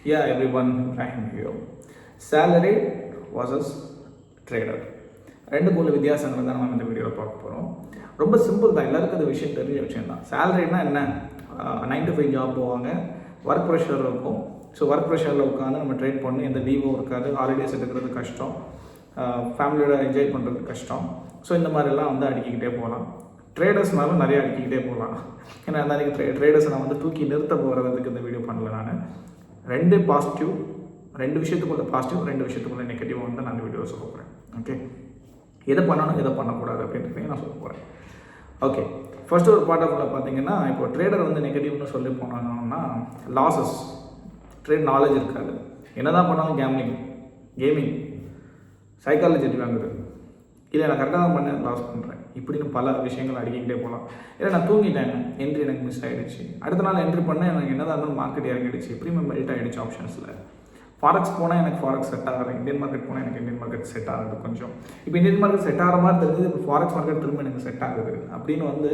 Yeah, everyone, Ibrahim here. Salary versus trader. ரெண்டுக்குள்ள வித்தியாசங்கள் தான் நம்ம இந்த வீடியோவில் பார்க்க போகிறோம். ரொம்ப சிம்பிள் தான், எல்லாருக்கும் அது விஷயம் தெரிஞ்ச விஷயம் தான். சேலரினா என்ன? 9 to 5 ஜாப் போவாங்க, ஒர்க் ப்ரெஷர் இருக்கும். ஸோ ஒர்க் ப்ரெஷரில் உட்காந்து நம்ம ட்ரேட் பண்ணி எந்த லீவும் இருக்காது, ஹாலிடேஸ் எடுக்கிறது கஷ்டம், ஃபேமிலியோட என்ஜாய் பண்ணுறது கஷ்டம். ஸோ இந்த மாதிரிலாம் வந்து அடிக்கிக்கிட்டே போகலாம். ட்ரேடர்ஸ்னாலும் நிறைய அடிக்கிக்கிட்டே போகலாம். ஏன்னா அந்த ட்ரேடர்ஸை நான் வந்து தூக்கி நிறுத்த போகிறதுக்கு இந்த வீடியோ பண்ணல. நான் ரெண்டு விஷயத்துக்குள்ள பாசிட்டிவ், ரெண்டு விஷயத்துக்குள்ள நெகட்டிவ் வந்து நான் இந்த வீடியோ சொல்ல போகிறேன். ஓகே, எதை பண்ணணும் எதை பண்ணக்கூடாது அப்படின்றதையும் நான் சொல்ல போகிறேன். ஓகே, ஃபர்ஸ்ட் ஒரு பார்ட் ஆஃப்ல பார்த்தீங்கன்னா, இப்போ ட்ரேடர் வந்து நெகட்டிவ்னு சொல்லி போனாங்கன்னா லாஸஸ், ட்ரேட் நாலேஜ் இருக்காது, என்ன தான் பண்ணாலும் கேமிங், சைக்காலஜி அடி வாங்குது, இல்லை நான் கரெக்டாக தான் பண்ணேன் லாஸ் பண்ணுறேன், இப்படின்னு பல விஷயங்கள் அடிக்கிட்டே போகலாம். இல்லை நான் தூங்கிட்டேன், என்ட்ரி எனக்கு மிஸ் ஆகிடுச்சு, அடுத்த நாள் என்ட்ரி பண்ணேன், எனக்கு என்னதான் இருந்தாலும் மார்க்கெட் இறங்கிடுச்சு, ப்ரீமியம் மெல்ட் ஆகிடுச்சு ஆப்ஷன்ஸில். ஃபாரெக்ஸ் போனால் எனக்கு ஃபாரெக்ஸ் செட் ஆகலை, இந்தியன் மார்க்கெட் போனால் எனக்கு இந்தியன் மார்க்கெட் செட் ஆகுது கொஞ்சம். இப்போ இந்தியன் மார்க்கெட் செட் ஆகிற மாதிரி தெரிஞ்சது, இப்போ ஃபாரெக்ஸ் மார்க்கெட் திரும்ப எனக்கு செட் ஆகுது அப்படின்னு வந்து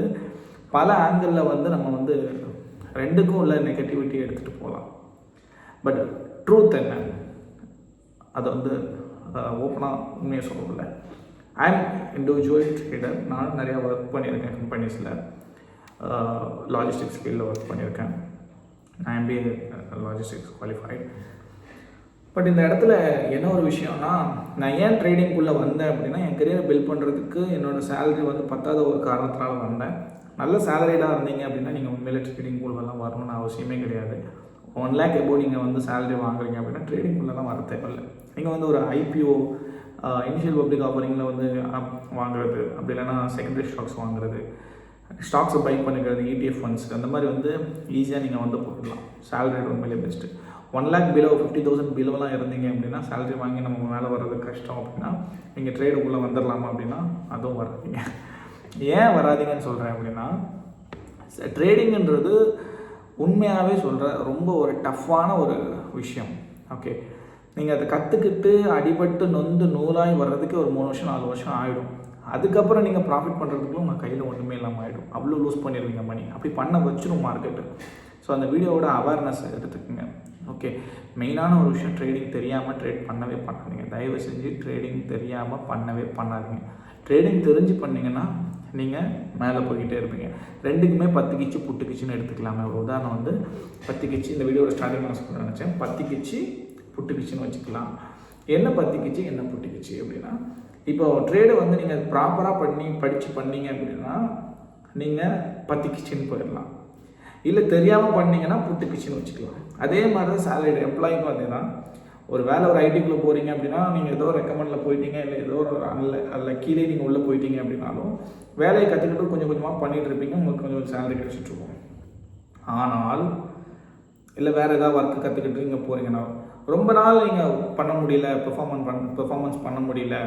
பல ஆங்கிளில் வந்து நம்ம வந்து ரெண்டுக்கும் உள்ள நெகட்டிவிட்டி எடுத்துகிட்டு போகலாம். பட் ட்ரூத் என்ன, அதை வந்து ஓப்பனாக உண்மையை சொல்லவில்லை. I am individual trader. நான் நிறையா ஒர்க் பண்ணியிருக்கேன் கம்பெனிஸில், லாஜிஸ்டிக்ஸ் ஃபீல்டில் ஒர்க் பண்ணியிருக்கேன். நான் MBA லாஜிஸ்டிக்ஸ் குவாலிஃபைட். பட் இந்த இடத்துல என்ன ஒரு விஷயம்னா, நான் ஏன் ட்ரேடிங்குள்ளே வந்தேன் அப்படின்னா, என் கரியரை பில்ட் பண்ணுறதுக்கு என்னோடய சேலரி வந்து பத்தாத ஒரு காரணத்தினால வந்தேன். நல்ல சேலரிடாக இருந்தீங்க அப்படின்னா நீங்கள் உண்மையிலே ட்ரேடிங்குள்ளெல்லாம் வரணும்னு அவசியமே கிடையாது. 1 lakh எபோ நீங்கள் வந்து சேலரி வாங்குறீங்க அப்படின்னா ட்ரேடிங்குள்ளெல்லாம் வர தேவையில்லை. நீங்கள் வந்து ஒரு IPO, இனிஷியல் பப்ளிக் ஆஃபரிங்கில் வந்து வாங்குறது, அப்படி இல்லைன்னா செகண்டரி ஸ்டாக்ஸ் வாங்குறது, ஸ்டாக்ஸை பை பண்ணிக்கிறது, ETF ஃபண்ட்ஸ், அந்த மாதிரி வந்து ஈஸியாக நீங்கள் வந்து போட்டுடலாம். சேலரி உண்மையிலே பெஸ்ட்டு. 1 lakh பிலோ, 50,000 பிலோலாம் இருந்தீங்க அப்படின்னா சேலரி வாங்கி நம்ம மேலே வர்றது கஷ்டம் அப்படின்னா நீங்கள் ட்ரேடுக்குள்ளே வந்துடலாமா அப்படின்னா அதுவும் வராதிங்க. ஏன் வராதிங்கன்னு சொல்கிறேன் அப்படின்னா, ட்ரேடிங்கிறது உண்மையாகவே சொல்கிற ரொம்ப ஒரு டஃப்பான ஒரு விஷயம். ஓகே, நீங்கள் அதை கற்றுக்கிட்டு அடிபட்டு நொந்து நூலாகி வர்றதுக்கு ஒரு 3 வருஷம் 4 வருஷம் ஆகிடும். அதுக்கப்புறம் நீங்கள் ப்ராஃபிட் பண்ணுறதுக்குள்ள உங்கள் கையில் ஒன்றுமே இல்லாமல் ஆகிடும். அவ்வளோ லூஸ் பண்ணிடுவீங்க மணி. அப்படி பண்ண வச்சிடும் மார்க்கெட்டு. ஸோ அந்த வீடியோவோட அவேர்னஸ் எடுத்துக்கோங்க. ஓகே, மெயினான ஒரு விஷயம், ட்ரேடிங் தெரியாமல் ட்ரேட் பண்ணவே பண்ணாதீங்க. தயவு செஞ்சு ட்ரேடிங் தெரியாமல் பண்ணவே பண்ணாதீங்க. ட்ரேடிங் தெரிஞ்சு பண்ணிங்கன்னா நீங்கள் மேலே போய்கிட்டே இருப்பீங்க. ரெண்டுக்குமே 10 கிச்சு புட்டு கிச்சுன்னு எடுத்துக்கலாமே. ஒரு உதாரணம் வந்து 10 கிச்சு, இந்த வீடியோட ஸ்டார்டிங் நான் சொல்ல நினச்சேன், 10 கிச்சு புட்டு கிச்சுன்னு வச்சுக்கலாம். என்ன 10 கிச்சு என்ன புட்டு கிச்சு அப்படின்னா, இப்போ ட்ரேடை வந்து நீங்கள் ப்ராப்பராக படித்து பண்ணீங்க அப்படின்னா நீங்கள் 10 கிச்சுன்னு போயிடலாம். இல்லை தெரியாமல் பண்ணிங்கன்னா புட்டு கிச்சுன்னு வச்சுக்கலாம். அதே மாதிரி தான் சேலரி எம்ப்ளாய்க்கும் அதே தான். ஒரு வேலை, ஒரு ஐடிக்குள்ளே போகிறீங்க அப்படின்னா நீங்கள் ஏதோ ரெக்கமெண்டில் போயிட்டீங்க, இல்லை ஏதோ ஒரு அதில் கீழே நீங்கள் உள்ளே போயிட்டீங்க அப்படின்னாலும் வேலையை கற்றுக்கிட்டு கொஞ்சம் கொஞ்சமாக பண்ணிகிட்டு இருப்பீங்க, உங்களுக்கு கொஞ்சம் சேலரி கிடச்சிட்ருக்கும். ஆனால் இல்லை வேறு ஏதாவது ஒர்க்கு கற்றுக்கிட்டு நீங்கள் போகிறீங்கன்னா ரொம்ப நாள் நீங்கள் பண்ண முடியல, பெர்ஃபார்மன்ஸ் பண்ண முடியல,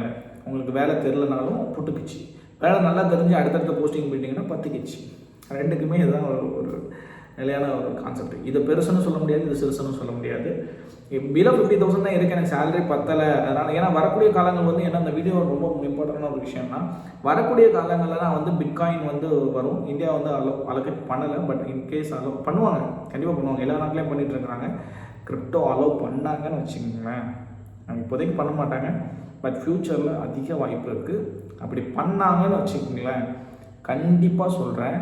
உங்களுக்கு வேலை தெரிலனாலும் புட்டுக்குச்சு. வேலை நல்லா தெரிஞ்சு அடுத்தடுத்த போஸ்டிங் போயிட்டீங்கன்னா 10 கிச்சு. ரெண்டுக்குமே இதுதான் ஒரு நிலையான ஒரு கான்செப்ட். இதை பெருசுன்னு சொல்ல முடியாது, இது சிறுசுன்னு சொல்ல முடியாது. பிலோ 50,000 தான் இருக்குது, எனக்கு சேலரி பத்தலை. அதனால் ஏன்னா வரக்கூடிய காலங்கள் வந்து என்ன, அந்த வீடியோ ரொம்ப இம்பார்ட்டண்டான ஒரு விஷயம்னா, வரக்கூடிய காலங்களில் தான் வந்து பிட்காயின் வந்து வரும். இந்தியா வந்து அலோகேட் பண்ணலை, பட் இன்கேஸ் பண்ணுவாங்க, கண்டிப்பாக பண்ணுவாங்க. எல்லா நாட்டிலையும் பண்ணிகிட்டு இருக்கிறாங்க. கிரிப்டோ அலோவ் பண்ணாங்கன்னு வச்சுக்கோங்களேன். இப்போதைக்கு பண்ண மாட்டாங்க, பட் ஃப்யூச்சரில் அதிக வாய்ப்பு இருக்குது. அப்படி பண்ணாங்கன்னு வச்சுக்கோங்களேன், கண்டிப்பாக சொல்கிறேன்,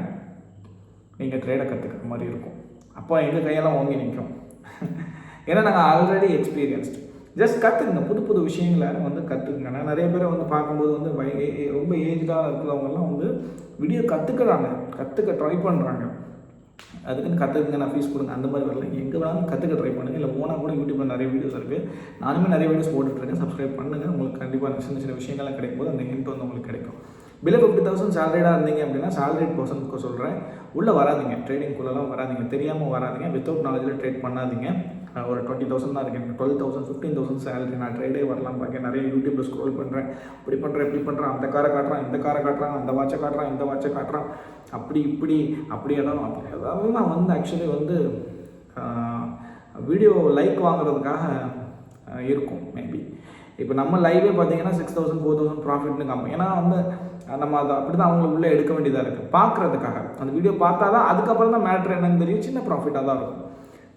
நீங்கள் ட்ரேடை கற்றுக்கிற மாதிரி இருக்கும். அப்போ எங்கள் கையெல்லாம் வாங்கி நிற்கும். ஏன்னா நாங்கள் ஆல்ரெடி எக்ஸ்பீரியன்ஸ்டு. ஜஸ்ட் கற்றுக்குங்க, புது விஷயங்களை வந்து கற்றுக்குங்க. நான் நிறைய பேரை வந்து பார்க்கும்போது வந்து ரொம்ப ஏஜ்டாக இருக்கிறவங்கலாம் வந்து வீடியோ கற்றுக்க ட்ரை பண்ணுறாங்க. அதுக்குன்னு கற்றுக்குங்க, நான் ஃபீஸ் கொடுங்க அந்த மாதிரி வரல. எங்கே வேணாலும் கற்றுக்க ட்ரை பண்ணுங்கள். இல்லை போனால் கூட யூடியூப்பில் நிறைய வீடியோஸ் இருக்குது. நானுமே நிறைய வீடியோஸ் போட்டுட்ருக்கேன். சப்ஸ்கிரைப் பண்ணுங்கள். உங்களுக்கு கண்டிப்பாக சின்ன விஷயங்கள்லாம் கிடைக்கும்போது அந்த ஹிண்ட் வந்து உங்களுக்கு கிடைக்கும். பிலோ 50,000 சேலரிடாக இருந்தீங்க அப்படின்னா சேலரிட் பர்சனுக்கு சொல்கிறேன், உள்ளே வராதிங்க, ட்ரேடிங்குள்ளெல்லாம் வராதிங்க, தெரியாமல் வராதிங்க, வித்தவுட் நாலேஜில் ட்ரேட் பண்ணாதீங்க. ஒரு 20,000 தான் இருக்குது, எனக்கு 12,000 15,000 சேலரி, நான் ட்ரேடே வரலாம் பார்க்க. நிறைய யூடியூப்பில் ஸ்க்ரோல் பண்ணுறேன், அப்படி பண்ணுறேன் இப்படி பண்ணுறேன், அந்த காரை காட்டுறான், இந்த காரை காட்டுறான், அந்த வாட்சை காட்டுறான், இந்த வாட்சை காட்டுறான், அப்படி அதாவது நான் வந்து ஆக்சுவலி வந்து வீடியோ லைக் வாங்குறதுக்காக இருக்கும் மேபி. இப்போ நம்ம லைவே பார்த்தீங்கன்னா 6,000 4,000 ப்ராஃபிட்னு காமிப்போம். ஏன்னா வந்து நம்ம அதை அப்படி தான் அவங்களை உள்ளே எடுக்க வேண்டியதாக இருக்குது, பார்க்குறதுக்காக. அந்த வீடியோ பார்த்தா தான் அதுக்கப்புறம் தான் மேட்ரு என்னன்னு தெரியும், சின்ன ப்ராஃபிட்டாக தான் இருக்கும்.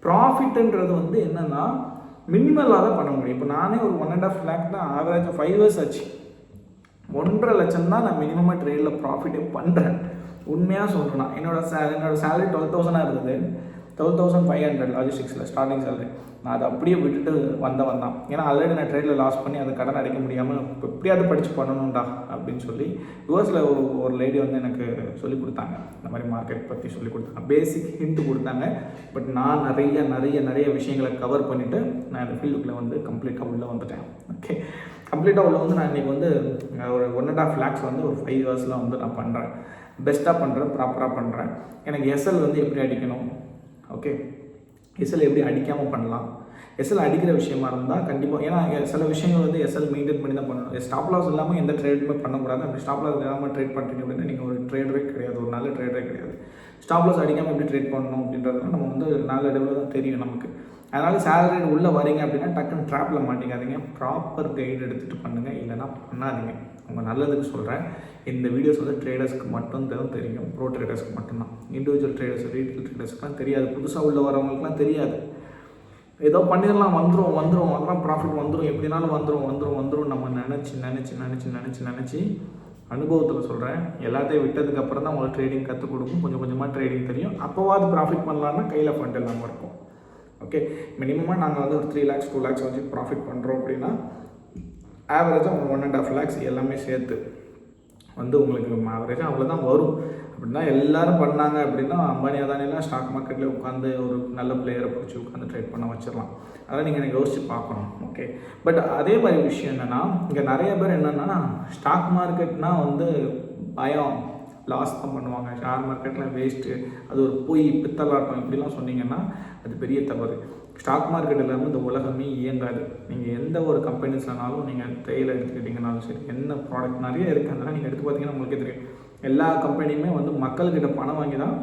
ப்ராஃபிட்டுன்றது வந்து என்னென்னா மினிமலாக தான் பண்ண முடியும். இப்போ நானே ஒரு 1.5 lakh தான் ஆவரேஜ் 5 years ஆச்சு. 1.5 லட்சம் தான் நான் மினிமமாக ட்ரேடில் ப்ராஃபிட்டே பண்ணுறேன். உண்மையாக சொல்கிறேன்னா என்னோடய சேலரி 12,000 இருந்தது. 12,500 லாஜிஸ்டிக்ஸில் ஸ்டார்டிங் சேலரி. நான் அதை அப்படியே விட்டுட்டு வந்தவன் தான். ஏன்னா ஆல்ரெடி நான் ட்ரேடில் லாஸ் பண்ணி அதை கடன் அடைக்க முடியாமல் எப்படியாவது படித்து பண்ணணும்டா அப்படின்னு சொல்லி யூஎஸில் ஒரு லேடி வந்து எனக்கு சொல்லிக் கொடுத்தாங்க. இந்த மாதிரி மார்க்கெட் பற்றி சொல்லிக் கொடுத்தாங்க, பேசிக் ஹிண்ட் கொடுத்தாங்க. பட் நான் நிறைய விஷயங்களை கவர் பண்ணிவிட்டு நான் இந்த ஃபீல்டுக்குள்ளே வந்து கம்ப்ளீட்டாக உள்ளே வந்துட்டேன். ஓகே, கம்ப்ளீட்டாக உள்ளே வந்து நான் இன்றைக்கி வந்து ஒரு 1.5 lakhs வந்து ஒரு 5 yearsல வந்து நான் பண்ணுறேன். பெஸ்ட்டாக பண்ணுறேன், ப்ராப்பராக பண்ணுறேன். எனக்கு எஸ்எல் வந்து எப்படி அடிக்கணும், ஓகே, எஸ்எல் எப்படி அடிக்காமல் பண்ணலாம், எஸ்எல் அடிக்கிற விஷயமா இருந்தால் கண்டிப்பாக, ஏன்னா சில விஷயங்கள் வந்து எஸ்எல் மெயின்டைன் பண்ணி தான் பண்ணணும். ஸ்டாப் லாஸ் இல்லாமல் எந்த ட்ரேடுமே பண்ணக்கூடாது. அப்படி ஸ்டாப் லாஸ் இல்லாமல் ட்ரேட் பண்ணுறீங்க அப்படின்னா நீங்கள் ஒரு ட்ரேடரே கிடையாது, ஒரு நல்ல ட்ரேடரே கிடையாது. ஸ்டாப் லாஸ் அடிக்காமல் எப்படி ட்ரேட் பண்ணணும் அப்படின்றதுலாம் நம்ம வந்து நாளடைவில் தான் தெரியும் நமக்கு. அதனால் சேலரி உள்ளே வரீங்க அப்படின்னா டக்குன்னு ட்ராப்பில் மாட்டிக்காதீங்க. ப்ராப்பர் கைடு எடுத்துகிட்டு பண்ணுங்கள், இல்லைனா பண்ணாதீங்க. உங்கள் நல்லதுக்கு சொல்கிறேன். இந்த வீடியோஸ் வந்து ட்ரேடர்ஸ்க்கு மட்டும் தெரியும், ப்ரோ ட்ரேடர்ஸ்க்கு மட்டும்தான். இண்டிவிஜுவல் ட்ரேடர்ஸ், ரீட்டெயில் ட்ரேடர்ஸ்க்குலாம் தெரியாது, புதுசாக உள்ள வரவங்களுக்குலாம் தெரியாது. ஏதோ பண்ணிடலாம், வந்துடும் அதெல்லாம் ப்ராஃபிட் வந்துடும், எப்படினாலும் வந்துடும் நம்ம நினச்சி அனுபவத்தில் சொல்கிறேன். எல்லாத்தையும் விட்டதுக்கப்புறம் தான் உங்களுக்கு ட்ரேடிங் கற்றுக் கொடுக்கும். கொஞ்சமாக ட்ரேடிங் தெரியும். அப்போவாது ப்ராஃபிட் பண்ணலான்னா கையில் ஃபண்ட் இல்லாமல் இருக்கும். ஓகே, மினிமமாக நாங்கள் வந்து ஒரு 3 lakhs 2 lakhs வச்சு ப்ராஃபிட் பண்ணுறோம் அப்படின்னா ஆவரேஜாக 1.5 lakhs எல்லாமே சேர்த்து வந்து உங்களுக்கு ஆவரேஜாக அவ்வளோதான் வரும். அப்படின்னா எல்லோரும் பண்ணாங்க அப்படின்னா அம்பானி அதானிலாம் ஸ்டாக் மார்க்கெட்டில் உட்காந்து ஒரு நல்ல பிளேயரை பிடிச்சி உட்காந்து ட்ரேட் பண்ண வச்சிடலாம். அதெல்லாம் நீங்கள் யோசிச்சு பார்க்கணும். ஓகே, பட் அதே மாதிரி விஷயம் என்னென்னா, இங்கே நிறைய பேர் என்னென்னா ஸ்டாக் மார்க்கெட்னால் வந்து பயம், லாஸ் தான் பண்ணுவாங்க, ஷேர் மார்க்கெட்டில் வேஸ்ட்டு, அது ஒரு பொய் பித்தலாட்டம் இப்படிலாம் சொன்னீங்கன்னா அது பெரிய தவறு. ஸ்டாக் மார்க்கெட் இல்லாமல் இந்த உலகமே இயங்காது. நீங்கள் எந்த ஒரு கம்பெனிஸ்னாலும், நீங்கள் தேயிலை எடுத்துக்கிட்டிங்கனாலும் சரி, என்ன ப்ராடக்ட் நிறைய இருக்குது, அதெல்லாம் நீங்கள் எடுத்து பார்த்தீங்கன்னா உங்களுக்கே தெரியும். எல்லா கம்பெனியுமே வந்து மக்கள்கிட்ட பணம் வாங்கி தான்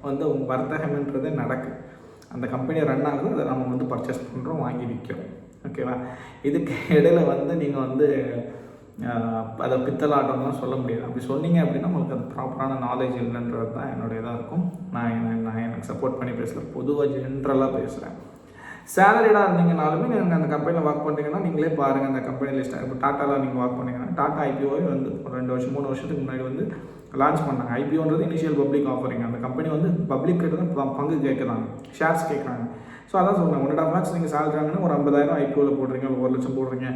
வந்து வர்த்தகம்ன்றதே நடக்குது. அந்த கம்பெனி ரன் ஆகுது, அதை நம்ம வந்து பர்ச்சேஸ் பண்ணுறோம், வாங்கி விற்கிறோம். ஓகேவா? இதுக்கு இடையில வந்து நீங்கள் வந்து அதை பித்தலாட்டம்லாம் சொல்ல முடியாது. அப்படி சொன்னீங்க அப்படின்னா உங்களுக்கு அது ப்ராப்பரான நாலேஜ் இல்லைன்றது தான் என்னுடைய இதாக இருக்கும். நான் எனக்கு சப்போர்ட் பண்ணி பேசல, பொதுவாக ஜென்ரலாக பேசுகிறேன். சேலரிடாக இருந்தீங்கனாலுமே நீங்கள் அந்த கம்பெனியில் ஒர்க் பண்ணுறீங்கன்னா நீங்களே பாருங்கள். அந்த கம்பெனி லிஸ்ட்டாக இப்போ டாட்டாவில் நீங்கள் ஒர்க் பண்ணிங்கன்னா, டாட்டா ஐபிஓவே வந்து ஒரு 2 வருஷம் 3 வருஷத்துக்கு முன்னாடி வந்து லான்ச் பண்ணாங்க. ஐபிஓன்றது இனிஷியல் பப்ளிக் ஆஃபரிங். அந்த கம்பெனி வந்து பப்ளிக் கிட்ட தான் பங்கு கேட்குறாங்க, ஷேர்ஸ் கேட்குறாங்க. ஸோ அதான் சொல்கிறேன், 1.5 lakhs நீங்கள் சேலரிங்கன்னா ஒரு 50,000 ஐபிஓவில் போடுறீங்க, ஒரு 1 லட்சம் போடுறீங்க.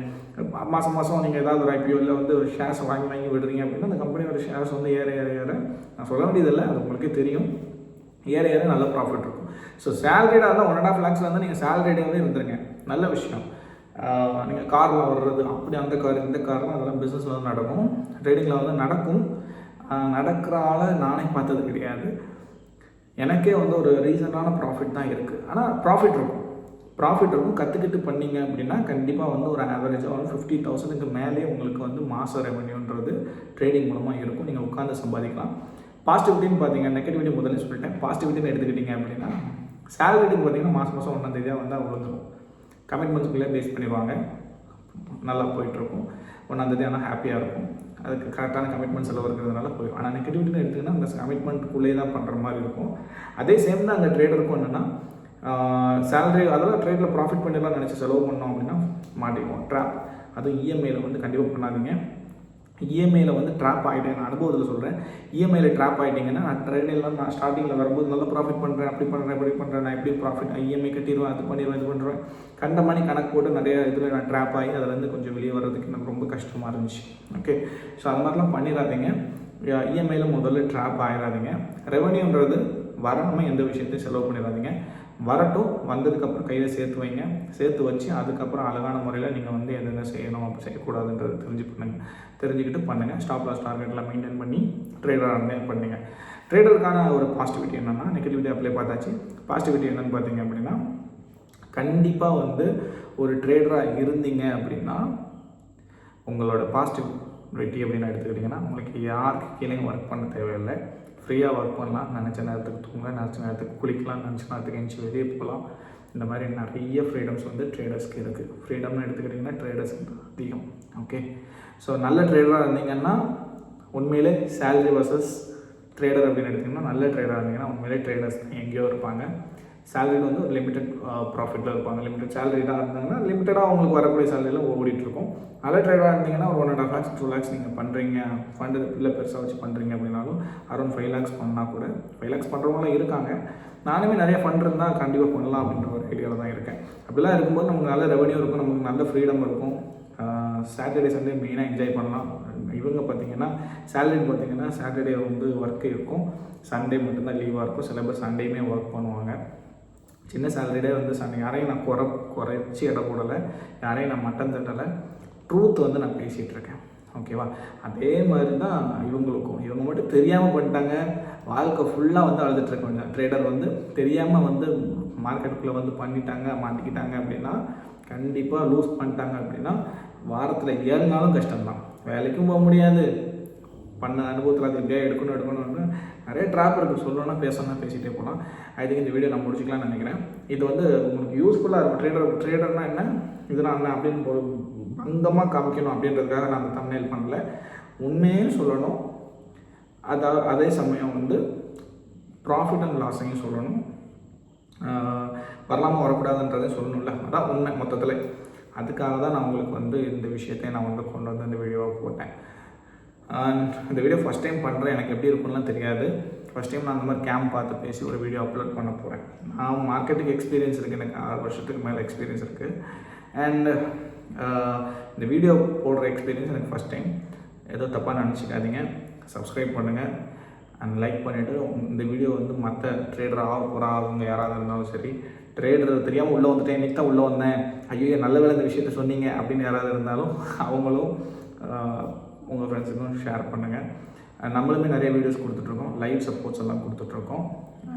மாதம் நீங்கள் ஏதாவது ஒரு ஐபிஓவில் வந்து ஒரு ஷேர்ஸ் வாங்கி விடுறீங்க அப்படின்னா அந்த கம்பெனியோட ஷேர்ஸ் வந்து ஏற நான் சொல்ல வேண்டியதில்லை, அது உங்களுக்கே தெரியும், ஏற நல்ல ப்ராஃபிட் இருக்கும். ஸோ சேலரிடாக இருந்தால் 1.5 lakhs வந்து நீங்கள் சேலரிடாகவே இருந்துருங்க, நல்ல விஷயம். நீங்கள் காரில் வர்றது அப்படி அந்த கார் இந்த கார்லாம் அதெல்லாம் பிஸ்னஸில் வந்து நடக்கும், ட்ரேடிங்கில் வந்து நடக்கும். நடக்கிற ஆளை நானே பார்த்தது கிடையாது. எனக்கே வந்து ஒரு ரீசனான ப்ராஃபிட் தான் இருக்குது. ஆனால் ப்ராஃபிட் இருக்கும். கற்றுக்கிட்டு பண்ணிங்க அப்படின்னா கண்டிப்பாக வந்து ஒரு ஆவரேஜாக வந்து 50,000க்கு மேலே உங்களுக்கு வந்து மாத ரெவன்யூன்றது ட்ரேடிங் மூலமாக இருக்கும். நீங்கள் உட்காந்து சம்பாதிக்கலாம். பாசிட்டிவிட்டின்னு பார்த்தீங்க, நெகட்டிவிட்டி முதல்ல சொல்லிட்டேன். பாசிட்டிவிட்டின்னு எடுத்துக்கிட்டிங்க அப்படின்னா சேலரிட்டுக்கு பார்த்தீங்கன்னா மாதம் 1ஆம் தேதியாக வந்து விழுந்துடும். கமிட்மெண்ட்ஸ்குள்ளே பேஸ் பண்ணிடுவாங்க, நல்லா போயிட்டுருக்கும். 1ஆம் தேதி ஆனால் ஹாப்பியாக இருக்கும், அதுக்கு கரெக்டான கமிட்மெண்ட்ஸ் எல்லாம் இருக்கிறதுனால போய். ஆனால் நெகட்டிவிட்டின்னு எடுத்துக்கிங்கன்னா அந்த கமிட்மெண்ட்டுக்குள்ளே தான் பண்ணுற மாதிரி இருக்கும். அதே சேம் தான் அந்த ட்ரேடருக்கும் என்னென்னா சேலரி அதெல்லாம் ட்ரேடில் ப்ராஃபிட் பண்ணிடலாம் நினச்சி செலவு பண்ணோம் அப்படின்னா மாட்டிக்குவோம், ட்ராப். அதுவும் இஎம்ஐயில் வந்து கண்டிப்பாக பண்ணாதீங்க. இஎம்ஐயில் வந்து ட்ராப் ஆகிட்டேன், நான் அனுபவத்தில் சொல்கிறேன். இஎம்ஐயில் ட்ராப் ஆகிட்டிங்கன்னா நான் ட்ரேடிங்லாம் நான் ஸ்டார்டிங்கில் வரும்போது நல்லா ப்ராஃபிட் பண்ணுறேன், அப்படி பண்ணுறேன், நான் எப்படி ப்ராஃபிட் இஎம்ஐ கட்டிடுவேன், அது பண்ணிடுவேன், இது பண்ணுறேன், கண்ட மணி கணக்கு போட்டு நிறைய இதில் நான் ட்ராப் ஆகி அதிலேருந்து கொஞ்சம் வெளியே வர்றதுக்கு எனக்கு ரொம்ப கஷ்டமாக இருந்துச்சு. ஓகே, ஸோ அது மாதிரிலாம் பண்ணிடாதீங்க. இஎம்ஐயில் முதல்ல ட்ராப் ஆகிடாதீங்க. ரெவன்யூன்றது வரணுமே, எந்த விஷயத்தையும் செலவு பண்ணிடாதீங்க. வரட்டும், வந்ததுக்கப்புறம் கையில் சேர்த்து வச்சு அதுக்கப்புறம் அழகான முறையில் நீங்கள் வந்து எதென்ன செய்யணும், அப்படி செய்யக்கூடாதுன்றது தெரிஞ்சுக்கிட்டு பண்ணுங்கள். ஸ்டாப் லாஸ் டார்கெட்லாம் மெயின்டைன் பண்ணி ட்ரேடராக பண்ணுங்கள். ட்ரேடருக்கான ஒரு பாசிட்டிவிட்டி என்னென்னா, நெகட்டிவிட்டி அப்ளை பார்த்தாச்சு. பாசிட்டிவிட்டி என்னென்னு பார்த்தீங்க அப்படின்னா, கண்டிப்பாக வந்து ஒரு ட்ரேடராக இருந்தீங்க அப்படின்னா உங்களோட பாசிட்டிவிட்டி அப்படின்னு எடுத்துக்கிட்டிங்கன்னா உங்களுக்கு யாருக்கு கீழே ஒர்க் பண்ண தேவையில்லை, ஃப்ரீயாக ஒர்க் பண்ணலாம். நினச்ச நேரத்துக்கு தூங்க, நினச்ச நேரத்துக்கு குளிக்கலாம், நினச்ச நேரத்துக்கு எஞ்சி வெளியே போகலாம். இந்த மாதிரி நிறைய ஃப்ரீடம்ஸ் வந்து ட்ரேடர்ஸ்க்கு இருக்குது. ஃப்ரீடம்னு எடுத்துக்கிட்டிங்கன்னா ட்ரேடர்ஸ்க்கு அதிகம். ஓகே, ஸோ நல்ல ட்ரேடராக இருந்தீங்கன்னா உண்மையிலே சேலரி வர்சஸ் ட்ரேடர் அப்படின்னு எடுத்திங்கன்னா நல்ல ட்ரேடராக இருந்தீங்கன்னா உண்மையிலே ட்ரேடர்ஸ் எங்கேயோ இருப்பாங்க. சேலரி வந்து ஒரு லிமிட்டட் ப்ராஃபிட்டில் இருப்பாங்க. லிமிட்டட் சேலரிடாக இருந்தாங்கன்னா லிமிட்டடாக அவங்களுக்கு வரக்கூடிய சேலரியில் ஓடிட்டுருக்கும். நல்ல ட்ரேடாக இருந்தீங்கன்னா ஒரு 1.5 lakhs 2 lakhs நீங்கள் பண்ணுறீங்க, ஃபண்டு இல்லை பெருசாக வச்சு பண்ணுறீங்க அப்படின்னாலும் அரௌண்ட் 5 lakhs பண்ணால் கூட 5 lakhs பண்ணுறவங்களாம் இருக்காங்க. நானுமே நிறைய ஃபண்ட் இருந்தால் கண்டிப்பாக பண்ணலாம் அப்படின்ற ஒரு ஐடியாவில் தான் இருக்கேன். அப்படிலாம் இருக்கும்போது நமக்கு நல்ல ரெவன்யூ இருக்கும், நமக்கு நல்ல ஃப்ரீடம் இருக்கும். சாட்டர்டே சண்டே மெயினாக என்ஜாய் பண்ணலாம். இவங்க பார்த்திங்கன்னா சேலரி பார்த்திங்கன்னா சாட்டர்டே வந்து ஒர்க்கு இருக்கும், சண்டே மட்டும்தான் லீவாக இருக்கும். சில பேர் சண்டேயுமே ஒர்க் பண்ணுவாங்க. சின்ன சேலரிடே வந்து சண்டே யாரையும் நான் குறைச்சி இட போடலை, யாரையும் நான் மட்டம் தட்டலை. ட்ரூத் வந்து நான் பேசிகிட்டு இருக்கேன். ஓகேவா? அதே மாதிரி தான் இவங்களுக்கும். இவங்க மட்டும் தெரியாமல் பண்ணிட்டாங்க, வாழ்க்கை ஃபுல்லாக வந்து அழுதுட்டுருக்காங்க. ட்ரேடர் வந்து தெரியாமல் வந்து மார்க்கெட்டுக்குள்ளே வந்து பண்ணிட்டாங்க, மாட்டிக்கிட்டாங்க அப்படின்னா, கண்டிப்பாக லூஸ் பண்ணிட்டாங்க அப்படின்னா வாரத்தில் 7 நாளும் கஷ்டம்தான். வேலைக்கும் போக முடியாது. பண்ண அனுபவத்தில் அது எப்படியா எடுக்கணும்னு நிறைய ட்ராப் இருக்குது. சொல்லணும்னா பேசிகிட்டே போகலாம். ஐ திங்க் இந்த வீடியோ நான் முடிச்சிக்கலாம்னு நினைக்கிறேன். இது வந்து உங்களுக்கு யூஸ்ஃபுல்லாக இருக்கும். ட்ரேடர்னா என்ன, இதுனா என்ன அப்படின்னு பங்கமாக காமிக்கணும் அப்படின்றதுக்காக நான் அந்த தம்ப்நெயில் பண்ணல. உண்மையே சொல்லணும், அதே சமயம் வந்து ப்ராஃபிட் அண்ட் லாஸையும் சொல்லணும், வரலாமா வரக்கூடாதுன்றதையும் சொல்லணும்ல. அதான் உண்மை மொத்தத்தில். அதுக்காக தான் நான் உங்களுக்கு வந்து இந்த விஷயத்தை நான் வந்து கொண்டு வந்து இந்த வீடியோவை போட்டேன். இந்த வீடியோ ஃபஸ்ட் டைம் பண்ணுறேன், எனக்கு எப்படி இருக்கும்லாம் தெரியாது. ஃபஸ்ட் டைம் நான் அந்த மாதிரி கேம்ப் பார்த்து பேசி ஒரு வீடியோ அப்லோட் பண்ண போகிறேன். நான் மார்க்கெட்டுக்கு எக்ஸ்பீரியன்ஸ் இருக்குது, எனக்கு 6 வருஷத்துக்கு மேலே எக்ஸ்பீரியன்ஸ் இருக்குது. அண்ட் இந்த வீடியோ போடுற எக்ஸ்பீரியன்ஸ் எனக்கு ஃபஸ்ட் டைம். ஏதோ தப்பாக நினச்சிக்காதீங்க. சப்ஸ்கிரைப் பண்ணுங்கள் அண்ட் லைக் பண்ணிவிட்டு இந்த வீடியோ வந்து மற்ற ட்ரேடர் அவங்க யாராவது இருந்தாலும் சரி, ட்ரேடர் தெரியாமல் உள்ளே வந்துட்டேன், இன்றைக்கி தான் உள்ளே வந்தேன், ஐயோ நல்ல வேலை இந்த விஷயத்த சொன்னீங்க அப்படின்னு யாராவது இருந்தாலும் அவங்களும் உங்கள் ஃப்ரெண்ட்ஸுக்கும் ஷேர் பண்ணுங்கள். நம்மளுமே நிறைய வீடியோஸ் கொடுத்துட்ருக்கோம், லைவ் சப்போர்ட்ஸ் எல்லாம் கொடுத்துட்ருக்கோம்.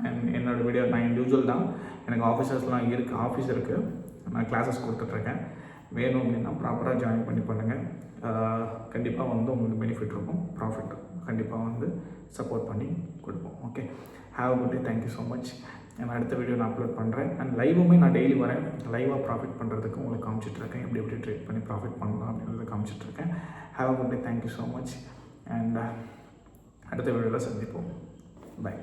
அண்ட் என்னோடய வீடியோ நான் இண்டிவிஜுவல் தான், எனக்கு ஆஃபீஸர்ஸ்லாம் இருக்குது, ஆஃபீஸ் இருக்குது, நான் கிளாஸஸ் கொடுத்துட்ருக்கேன். வேணும் அப்படின்னா ப்ராப்பராக ஜாயின் பண்ணி பண்ணுங்கள். கண்டிப்பாக வந்து உங்களுக்கு பெனிஃபிட் இருக்கும், ப்ராஃபிட் கண்டிப்பாக வந்து சப்போர்ட் பண்ணி கொடுப்போம். Okay, have a good day. Thank you so much. நான் அடுத்த வீடியோ நான் அப்லோட் பண்ணுறேன். அண்ட் லைவுமே நான் டெய்லி வரேன். லைவாக ப்ராஃபிட் பண்ணுறதுக்கு உங்களுக்கு காமிச்சிட்ருக்கேன், எப்படி ட்ரேட் பண்ணி ப்ராஃபிட் பண்ணலாம் அப்படின்றத காமிச்சிட்ருக்கேன். Have a good day. Thank you so much. And அடுத்த வீடியோவில் சந்திப்போம். பை.